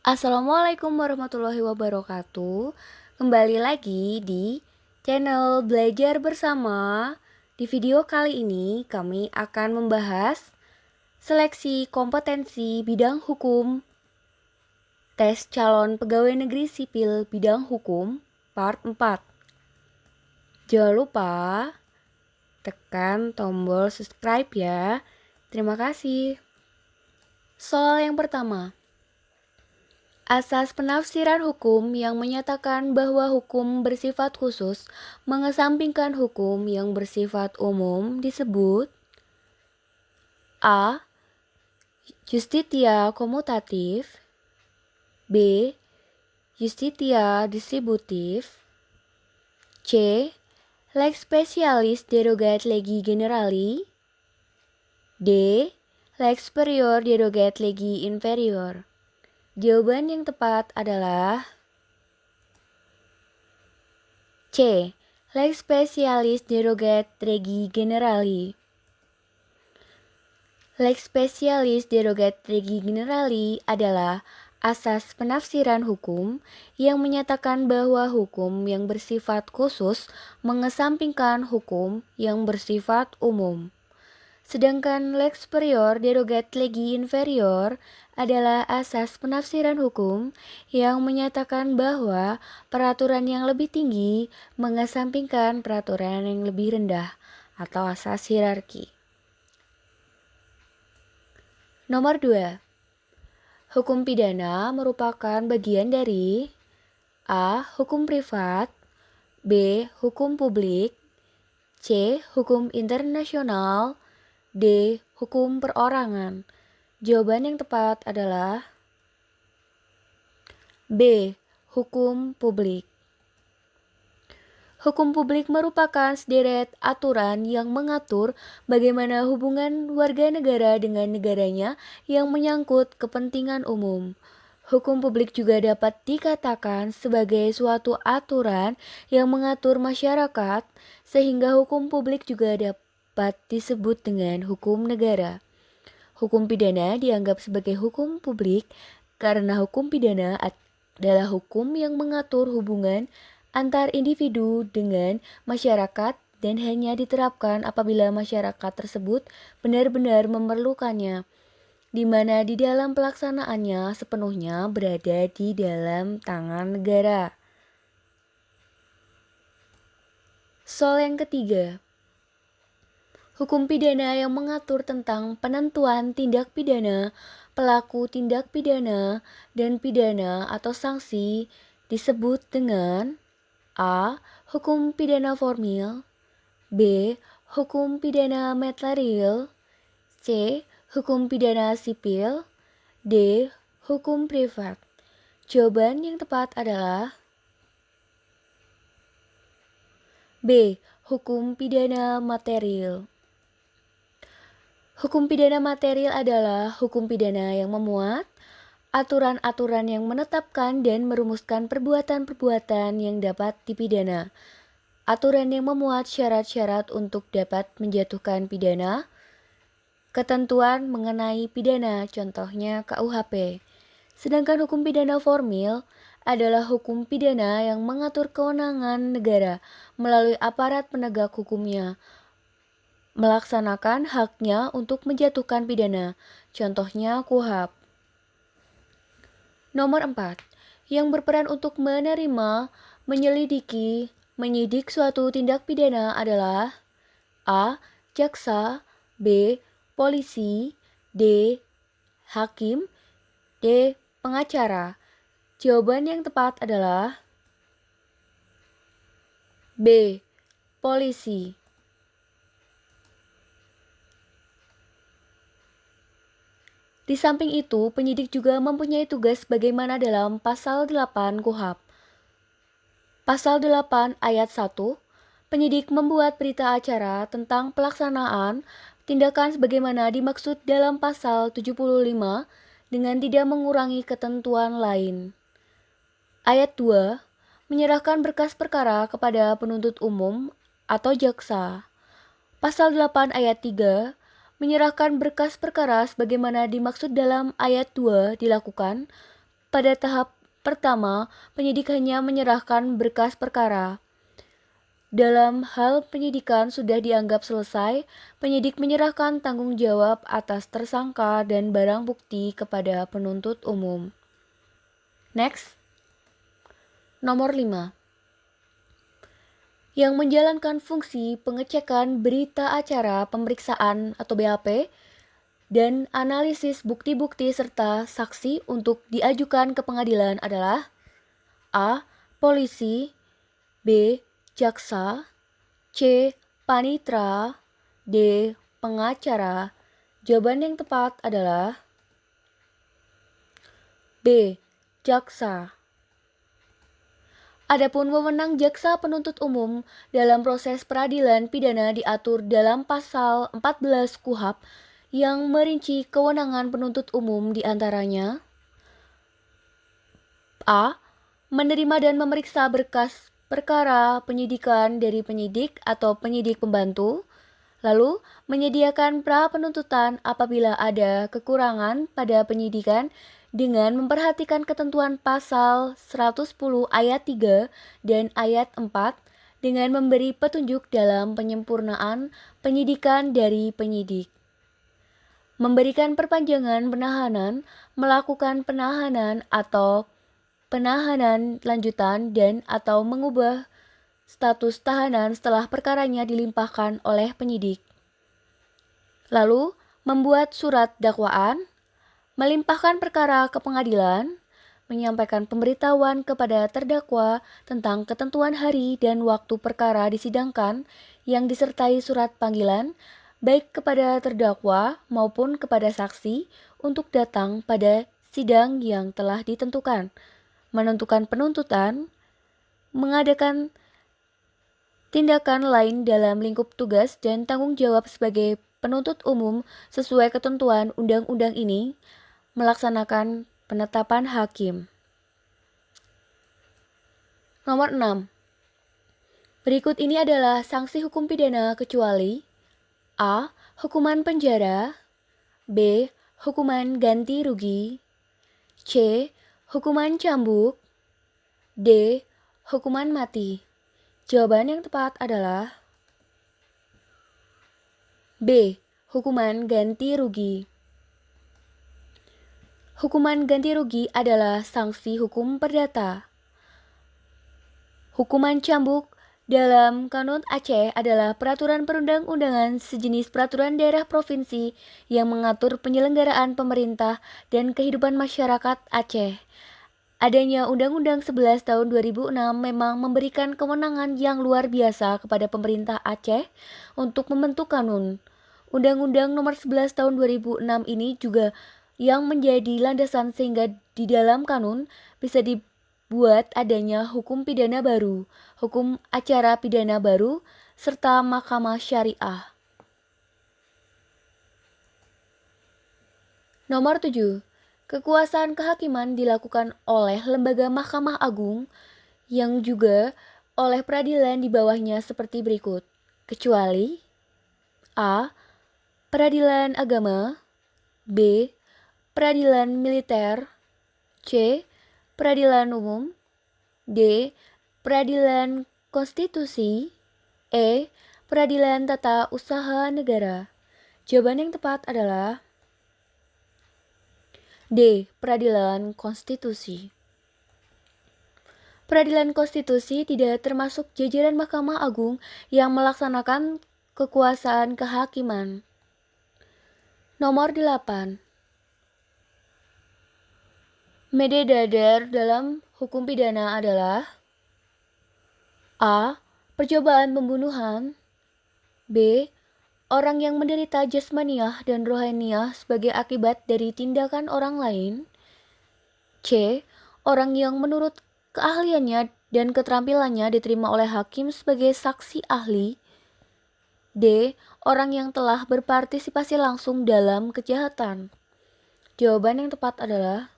Assalamualaikum warahmatullahi wabarakatuh. Kembali lagi di channel Belajar Bersama. Di video kali ini kami akan membahas seleksi kompetensi bidang hukum, tes calon pegawai negeri sipil bidang hukum, part 4. Jangan lupa tekan tombol subscribe ya. Terima kasih. Soal yang pertama. Asas penafsiran hukum yang menyatakan bahwa hukum bersifat khusus mengesampingkan hukum yang bersifat umum disebut A. Justitia komutatif, B. Justitia distributif, C. Lex specialis derogat legi generali, D. Lex superior derogat legi inferior. Jawaban yang tepat adalah C. Lex specialis derogat legi generali. Lex specialis derogat legi generali adalah asas penafsiran hukum yang menyatakan bahwa hukum yang bersifat khusus mengesampingkan hukum yang bersifat umum. Sedangkan lex superior derogat legi inferior adalah asas penafsiran hukum yang menyatakan bahwa peraturan yang lebih tinggi mengesampingkan peraturan yang lebih rendah atau asas hierarki. Nomor 2. Hukum pidana merupakan bagian dari A. Hukum privat, B. Hukum publik, C. Hukum internasional, D. Hukum perorangan. Jawaban yang tepat adalah B. Hukum publik. Hukum publik merupakan sederet aturan yang mengatur bagaimana hubungan warga negara dengan negaranya yang menyangkut kepentingan umum. Hukum publik juga dapat dikatakan sebagai suatu aturan yang mengatur masyarakat, sehingga hukum publik juga dapat disebut dengan hukum negara. Hukum pidana dianggap sebagai hukum publik karena hukum pidana adalah hukum yang mengatur hubungan antar individu dengan masyarakat dan hanya diterapkan apabila masyarakat tersebut benar-benar memerlukannya, di mana di dalam pelaksanaannya sepenuhnya berada di dalam tangan negara. Soal yang ketiga. Hukum pidana yang mengatur tentang penentuan tindak pidana, pelaku tindak pidana, dan pidana atau sanksi disebut dengan A. Hukum pidana formil, B. Hukum pidana material, C. Hukum pidana sipil, D. Hukum privat. Jawaban yang tepat adalah B. Hukum pidana material. Hukum pidana material adalah hukum pidana yang memuat aturan-aturan yang menetapkan dan merumuskan perbuatan-perbuatan yang dapat dipidana. Aturan yang memuat syarat-syarat untuk dapat menjatuhkan pidana. Ketentuan mengenai pidana, contohnya KUHP. Sedangkan hukum pidana formil adalah hukum pidana yang mengatur kewenangan negara melalui aparat penegak hukumnya, melaksanakan haknya untuk menjatuhkan pidana, contohnya KUHP. Nomor 4. Yang berperan untuk menerima, menyelidiki, menyidik suatu tindak pidana adalah A. Jaksa, B. Polisi, D. Hakim, D. Pengacara. Jawaban yang tepat adalah B. Polisi. Di samping itu, penyidik juga mempunyai tugas bagaimana dalam Pasal 8 KUHP. Pasal 8 ayat 1, penyidik membuat berita acara tentang pelaksanaan tindakan sebagaimana dimaksud dalam Pasal 75 dengan tidak mengurangi ketentuan lain. Ayat 2, menyerahkan berkas perkara kepada penuntut umum atau jaksa. Pasal 8 ayat 3, menyerahkan berkas perkara sebagaimana dimaksud dalam ayat 2 dilakukan Pada tahap pertama, penyidik hanya menyerahkan berkas perkara. Dalam hal penyidikan sudah dianggap selesai, penyidik menyerahkan tanggung jawab atas tersangka dan barang bukti kepada penuntut umum. Next. Nomor 5. Yang menjalankan fungsi pengecekan berita acara pemeriksaan atau BAP dan analisis bukti-bukti serta saksi untuk diajukan ke pengadilan adalah A. Polisi, B. Jaksa, C. Panitera, D. Pengacara. Jawaban yang tepat adalah B. Jaksa. Adapun wewenang jaksa penuntut umum dalam proses peradilan pidana diatur dalam pasal 14 KUHP yang merinci kewenangan penuntut umum diantaranya A. Menerima dan memeriksa berkas perkara penyidikan dari penyidik atau penyidik pembantu, lalu menyediakan pra penuntutan apabila ada kekurangan pada penyidikan dengan memperhatikan ketentuan pasal 110 ayat 3 dan ayat 4 dengan memberi petunjuk dalam penyempurnaan penyidikan dari penyidik. Memberikan perpanjangan penahanan, melakukan penahanan atau penahanan lanjutan dan atau mengubah status tahanan setelah perkaranya dilimpahkan oleh penyidik. Lalu, membuat surat dakwaan, melimpahkan perkara ke pengadilan, menyampaikan pemberitahuan kepada terdakwa tentang ketentuan hari dan waktu perkara disidangkan yang disertai surat panggilan, baik kepada terdakwa maupun kepada saksi untuk datang pada sidang yang telah ditentukan, menentukan penuntutan, mengadakan tindakan lain dalam lingkup tugas dan tanggung jawab sebagai penuntut umum sesuai ketentuan undang-undang ini, melaksanakan penetapan hakim. Nomor 6. Berikut ini adalah sanksi hukum pidana kecuali A. Hukuman penjara, B. Hukuman ganti rugi, C. Hukuman cambuk, D. Hukuman mati. Jawaban yang tepat adalah B. Hukuman ganti rugi. Hukuman ganti rugi adalah sanksi hukum perdata. Hukuman cambuk dalam Kanun Aceh adalah peraturan perundang-undangan sejenis peraturan daerah provinsi yang mengatur penyelenggaraan pemerintah dan kehidupan masyarakat Aceh. Adanya Undang-Undang 11 tahun 2006 memang memberikan kewenangan yang luar biasa kepada pemerintah Aceh untuk membentuk kanun. Undang-Undang nomor 11 tahun 2006 ini juga yang menjadi landasan sehingga di dalam kanun bisa dibuat adanya hukum pidana baru, hukum acara pidana baru, serta mahkamah syariah. Nomor 7. Kekuasaan kehakiman dilakukan oleh lembaga Mahkamah Agung yang juga oleh peradilan di bawahnya seperti berikut, kecuali A. Peradilan agama, B. Peradilan militer, C. Peradilan umum, D. Peradilan konstitusi, E. Peradilan tata usaha negara. Jawaban yang tepat adalah D. Peradilan konstitusi. Peradilan konstitusi tidak termasuk jajaran Mahkamah Agung yang melaksanakan kekuasaan kehakiman. Nomor 8. Mededadar dalam hukum pidana adalah A. Percobaan pembunuhan, B. Orang yang menderita jasmaniah dan rohaniah sebagai akibat dari tindakan orang lain, C. Orang yang menurut keahliannya dan keterampilannya diterima oleh hakim sebagai saksi ahli, D. Orang yang telah berpartisipasi langsung dalam kejahatan. Jawaban yang tepat adalah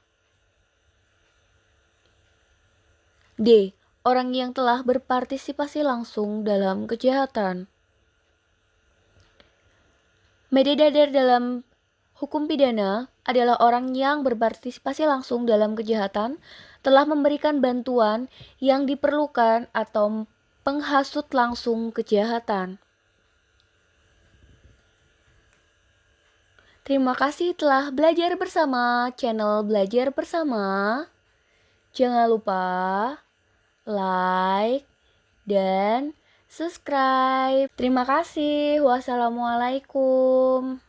D. Orang yang telah berpartisipasi langsung dalam kejahatan. Mededadar dalam hukum pidana adalah orang yang berpartisipasi langsung dalam kejahatan, telah memberikan bantuan yang diperlukan atau penghasut langsung kejahatan. Terima kasih telah belajar bersama channel Belajar Bersama. Jangan lupa like dan subscribe. Terima kasih. Wassalamualaikum.